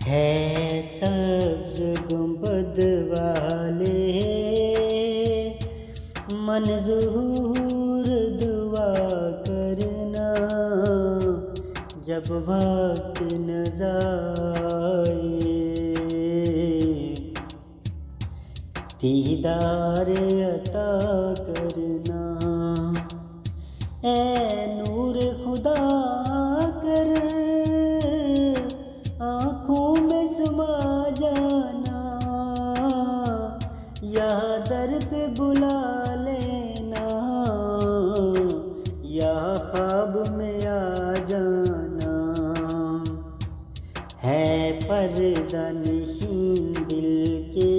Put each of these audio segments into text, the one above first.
ہے سبز گنبد والے منظور دعا کرنا، جب وقت نظائے دیدار عطا کرنا۔ اے نور خدا کر آنکھوں میں سما جانا، یا در پہ بلا لینا، یا خواب میں آ جانا۔ ہے پردہ نشین دل کے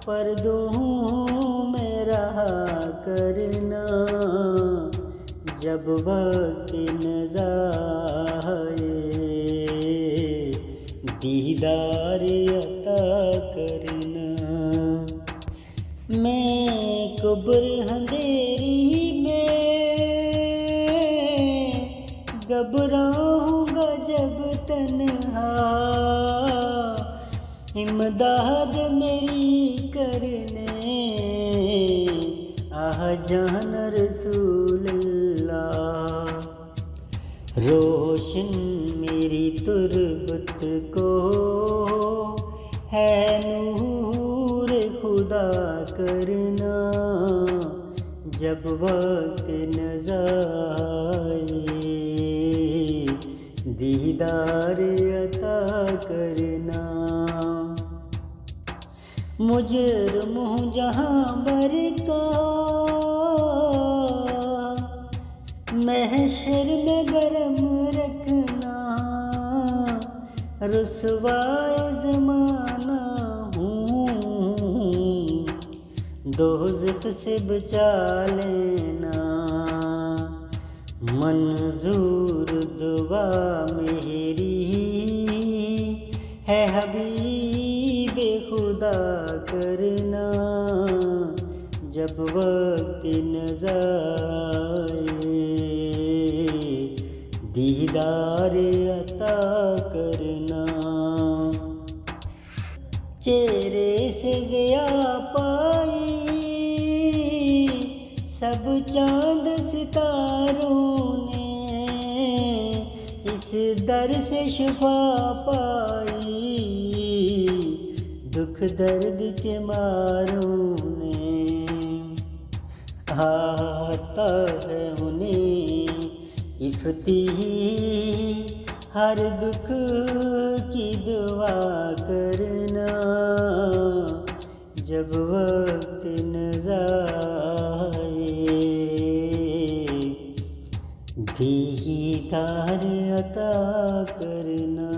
پردوں میں رہا کرنا، جب وقت نظر آئے دیدار عطا کرنا۔ میں قبر اندھیری میں گھبراؤں گا جب تنہا، امداد میری کرنے آ جانا رسول اللہ۔ روشن میری تربت کو ہے نور خدا کرنا، جب وقت نظر آئے دیدار عطا کرنا۔ مجرم ہوں جہاں بر کا محشر میں برم رکھنا، رسوائے زمانہ ہوں دوزخ سے بچا لینا۔ منظور دعا میری ہے حبیب خدا کرنا، جب وقت نظر آئے دیدار عطا کرنا۔ چہرے سے ضیاء پائی سب چاند ستاروں نے، اس در سے شفا پائی دکھ درد کے ماروں نے۔ آتا ہے انہیں افتیح ہر دکھ کی دعا کرنا، جب وقت نظر آئے دیدار عطا کرنا۔